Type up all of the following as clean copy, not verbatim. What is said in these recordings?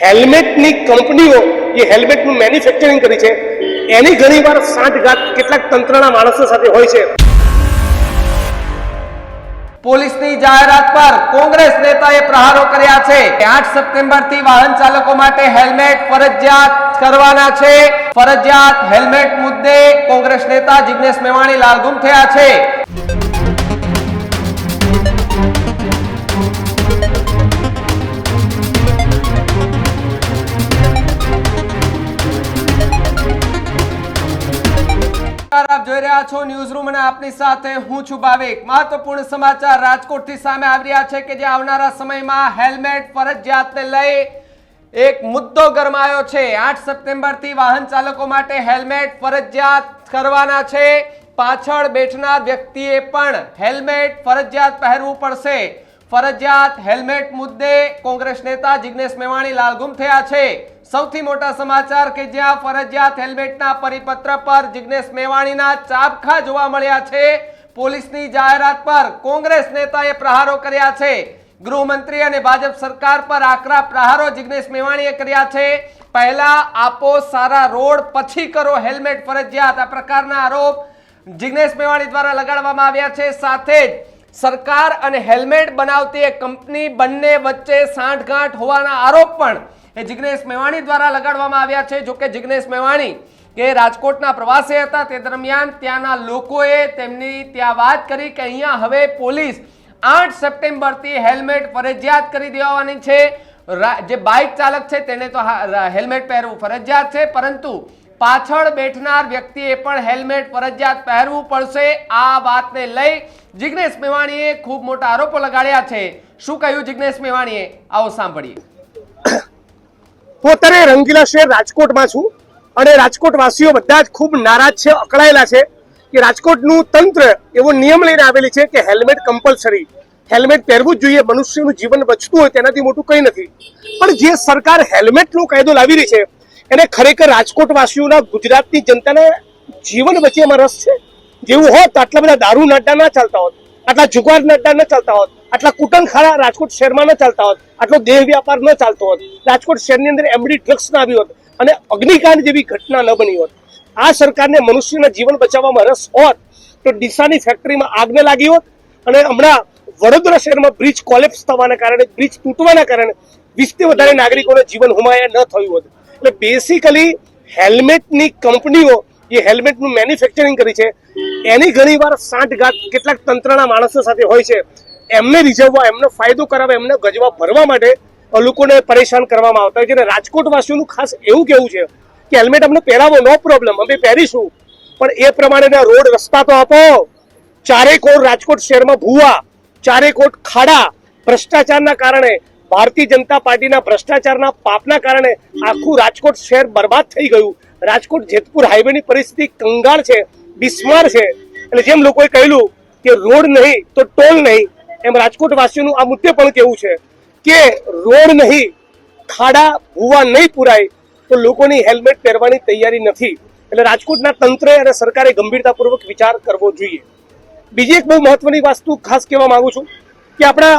હેલ્મેટની કંપનીઓ એ હેલ્મેટનું મેન્યુફેક્ચરિંગ કરી છે એની ઘણીવાર સાંઠગાંઠ કેટલાક તંત્રના માણસો સાથે હોય છે। પોલીસની જાહેરાત પર કોંગ્રેસ નેતાએ પ્રહારો કર્યા છે। 8 સપ્ટેમ્બરથી વાહન ચાલકો માટે હેલ્મેટ ફરજિયાત કરવાના છે। ફરજિયાત હેલ્મેટ મુદ્દે કોંગ્રેસ નેતા જિગ્નેશ મેવાણી લાલઘુમ થયા છે। आप જોઈ રહ્યા છો ન્યૂઝ રૂમ અને આપની સાથે હું છું ભાવિક। મહત્વપૂર્ણ સમાચાર રાજકોટથી સામે આવી રહ્યા છે કે જે આવનારા સમયમાં હેલ્મેટ ફરજિયાતને લઈ એક મુદ્દો ગરમાયો છે। 8 સપ્ટેમ્બરથી વાહન ચાલકો માટે હેલ્મેટ ફરજિયાત કરવાના છે। પાછળ બેઠનાર વ્યક્તિએ પણ હેલ્મેટ ફરજિયાત પહેરવું પડશે। ફરજિયાત હેલ્મેટ મુદ્દે કોંગ્રેસ નેતા જિગ્નેશ મેવાણી લાલઘુમ થયા છે। સૌથી મોટા સમાચાર કે જ્યાં ફરજિયાત હેલ્મેટના પરિપત્ર પર જિગ્નેશ મેવાણીના ચાબખા જોવા મળ્યા છે। પોલીસની જાહેરાત પર કોંગ્રેસ નેતાએ પ્રહારો કર્યા છે। ગૃહમંત્રી અને ભાજપ સરકાર પર આકરા પ્રહારો જિગ્નેશ મેવાણીએ કર્યા છે। પહેલા આપો સારા રોડ, પછી કરો હેલ્મેટ ફરજિયાત, આ પ્રકારના આરોપ જિગ્નેશ મેવાણી દ્વારા લગાડવામાં આવ્યા છે। સાથે જ સરકાર અને હેલ્મેટ બનાવતી એક કંપની બંને વચ્ચે સાંઠગાંઠ હોવાના આરોપ પણ જિગ્નેશ મેવાણી દ્વારા લગાડવામાં આવ્યા છે। જો કે જિગ્નેશ મેવાણી કે રાજકોટના પ્રવાસે હતા તે દરમિયાન ત્યાંના લોકોએ તેમની ત્યાં વાત કરી કે અહીંયા હવે પોલીસ 8 સપ્ટેમ્બરથી હેલ્મેટ ફરજિયાત કરી દેવાની છે। જે બાઇક ચાલક છે તેને તો હેલ્મેટ પહેરવું ફરજિયાત છે, પરંતુ પાછળ બેઠનાર વ્યક્તિએ પણ હેલ્મેટ ફરજિયાત પહેરવું પડશે। આ વાતને લઈ જિગ્નેશ મેવાણીએ ખૂબ મોટા આરોપો લગાડ્યા છે। શું કહ્યું જિગ્નેશ મેવાણીએ, આવો સાંભળીએ। હું અત્યારે રંગીલા શહેર રાજકોટમાં છું અને રાજકોટવાસીઓ બધા જ ખૂબ નારાજ છે, અકળાયેલા છે કે રાજકોટનું તંત્ર એવો નિયમ લઈને આવેલી છે કે હેલ્મેટ કમ્પલસરી, હેલ્મેટ પહેરવું જ જોઈએ, મનુષ્યનું જીવન બચતું હોય તેનાથી મોટું કંઈ નથી। પણ જે સરકાર હેલ્મેટનો કાયદો લાવી રહી છે એને ખરેખર રાજકોટવાસીઓના, ગુજરાતની જનતાના જીવન બચવામાં રસ છે। જેવું હોત તો આટલા બધા દારૂ નાડા ના ચાલતા હોત, આટલા જુગાર નાડા ન ચાલતા હોત, આટલા કુટનખાડા રાજકોટ શહેરમાં ન ચાલતા હોત, આટલો દેહ વ્યાપાર ન ચાલતો હોત, રાજકોટ શહેરની અંદર એમડી ડ્રગ્સ ના આવી હોત અને અગ્નિકાંડ જેવી ઘટના ન બની હોત। આ સરકારને મનુષ્યના જીવન બચાવવામાં રસ હોત તો ડીસાની ફેક્ટરીમાં આગ ન લાગી હોત અને હમણાં વડોદરા શહેરમાં બ્રિજ કોલેપ્સ થવાના કારણે, બ્રિજ તૂટવાના કારણે 20 થી વધારે નાગરિકોને જીવન હુમાયા ન થયું હોત। એટલે બેસિકલી હેલ્મેટની કંપનીઓ એ હેલ્મેટનું મેન્યુફેક્ચરિંગ કરી છે એની ઘણીવાર સાંઠગાંઠ કેટલાક તંત્રના માણસો સાથે હોય છે। એમને રીઝવવા, એમનો ફાયદો કરાવવા, એમને ગજવા ભરવા માટે લોકોને પરેશાન કરવામાં આવતા હોય છે। અને રાજકોટવાસીઓનું ખાસ એવું કહેવું છે કે હેલ્મેટ અમને પહેરાવો, નો પ્રોબ્લેમ, અમે પહેરીશું, પણ એ પ્રમાણેના રોડ રસ્તા તો આપો। ચારેકોર રાજકોટ શહેરમાં ભૂવા, ચારેકોર ખાડા, ભ્રષ્ટાચારના કારણે, ભારતીય જનતા પાર્ટીના ભ્રષ્ટાચારના પાપના કારણે આખું રાજકોટ શહેર બરબાદ થઈ ગયું। રાજકોટ જેતપુર હાઈવેની પરિસ્થિતિ કંગાળ છે, બિસ્માર છે। એટલે જેમ લોકોએ કહેલું કે રોડ નહીં તો ટોલ નહીં, એમ રાજકોટવાસીઓનું આ મુદ્દે પણ કેવું છે કે રોડ નહીં, ખાડા ભૂવા નહીં પુરાય તો લોકોની હેલ્મેટ પહેરવાની તૈયારી નથી। એટલે રાજકોટના તંત્રે અને સરકારે ગંભીરતાપૂર્વક વિચાર કરવો જોઈએ। બીજી એક બહુ મહત્વની વસ્તુ ખાસ કહેવા માંગુ છું કે આપણા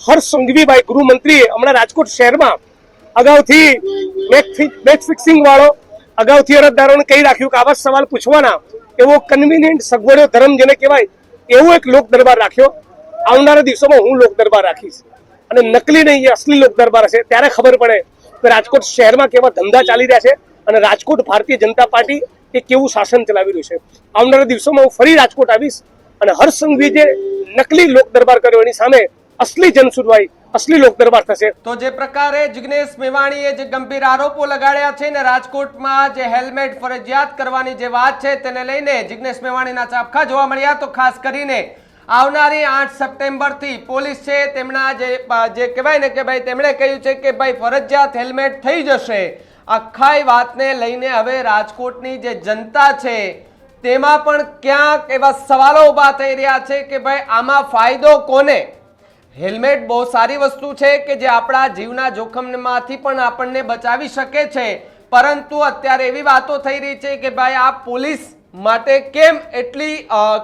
હર્ષ સંઘવીભાઈ ગૃહમંત્રીએ હમણાં રાજકોટ શહેરમાં અગાઉથી મેચ ફિક્સિંગ વાળો અગાઉથી અરજદારોને કહી રાખ્યું કે આવા સવાલ પૂછવાના એવો કન્વીનિયન્ટ સગવડો ધર્મ જેને કહેવાય એવો એક લોક દરબાર રાખ્યો। આવનારા દિવસોમાં હું લોક દરબાર રાખીશ અને નકલી નહીં, અસલી લોક દરબાર હશે ત્યારે ખબર પડે કે રાજકોટ શહેરમાં કેવા ધંધા ચાલી રહ્યા છે અને રાજકોટ ભારતીય જનતા પાર્ટી એ કેવું શાસન ચલાવી રહ્યું છે। આવનારા દિવસોમાં હું ફરી રાજકોટ આવીશ અને હર્ષ સંઘવી જે નકલી લોક દરબાર કર્યો એની સામે અસલી જનસુનવાઈ, અસલી લોક દરબાર થશે। તો જે પ્રકારે જિગ્નેશ મેવાણીએ જે ગંભીર આરોપો લગાડ્યા છે ને રાજકોટમાં જે હેલ્મેટ ફરજિયાત કરવાની જે વાત છે તેને લઈને જિગ્નેશ મેવાણીના ચાબખા જોવા મળ્યા। તો ખાસ કરીને આવનારી 8 સપ્ટેમ્બરથી પોલીસ છે તેમના જે કહેવાય ને કે ભાઈ તેમણે કહ્યું છે કે ભાઈ ફરજિયાત હેલ્મેટ થઈ જશે। આખા વાતને લઈને હવે રાજકોટની જે જનતા છે તેમાં પણ ક્યાંક એવા સવાલો ઊભા થઈ રહ્યા છે કે ભાઈ આમાં ફાયદો કોને? હેલ્મેટ બહુ સારી વસ્તુ છે કે જે આપણા જીવના જોખમમાંથી પણ આપણને બચાવી શકે છે, પરંતુ અત્યારે એવી વાતો થઈ રહી છે કે ભાઈ આ પોલીસ માટે કેમ એટલી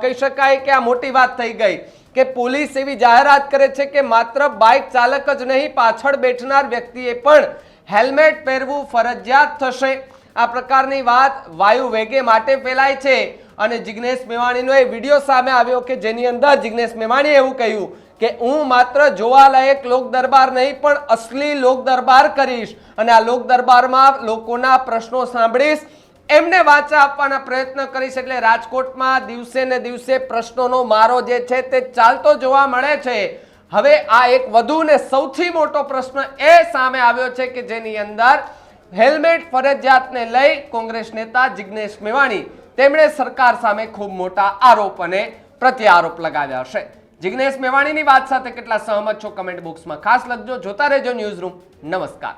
કહી શકાય કે આ મોટી વાત થઈ ગઈ કે પોલીસ એવી જાહેરાત કરે છે કે માત્ર બાઇક ચાલક જ નહીં, પાછળ બેઠનાર વ્યક્તિએ પણ હેલ્મેટ પહેરવું ફરજિયાત થશે। આ પ્રકારની વાત વાયુ વેગે માટે ફેલાય છે અને જિગ્નેશ મેવાણીનો એ વિડીયો સામે આવ્યો કે જેની અંદર જિગ્નેશ મેવાણીએ એવું કહ્યું કે હું માત્ર જોવાલાયક લોક દરબાર નહીં પણ અસલી લોક દરબાર કરીશ અને આ લોક દરબારમાં લોકોના પ્રશ્નો સાંભળીશ, એમને વાચા આપવાના પ્રયત્ન કરીશ। એટલે રાજકોટમાં દિવસે ને દિવસે પ્રશ્નોનો મારો જે છે તે ચાલતો જોવા મળે છે। હવે આ એક વધુ ને સૌથી મોટો પ્રશ્ન એ સામે આવ્યો છે કે જેની અંદર હેલ્મેટ ફરજિયાતને લઈ કોંગ્રેસ નેતા જિગ્નેશ મેવાણી તેમણે સરકાર સામે ખૂબ મોટા આરોપ અને પ્રત્યારોપ લગાવ્યા છે। જિગ્નેશ મેવાણીની વાત સાથે કેટલા સહમત છો કમેન્ટ બોક્સમાં ખાસ લખજો। જોતા રહેજો ન્યૂઝ રૂમ। નમસ્કાર।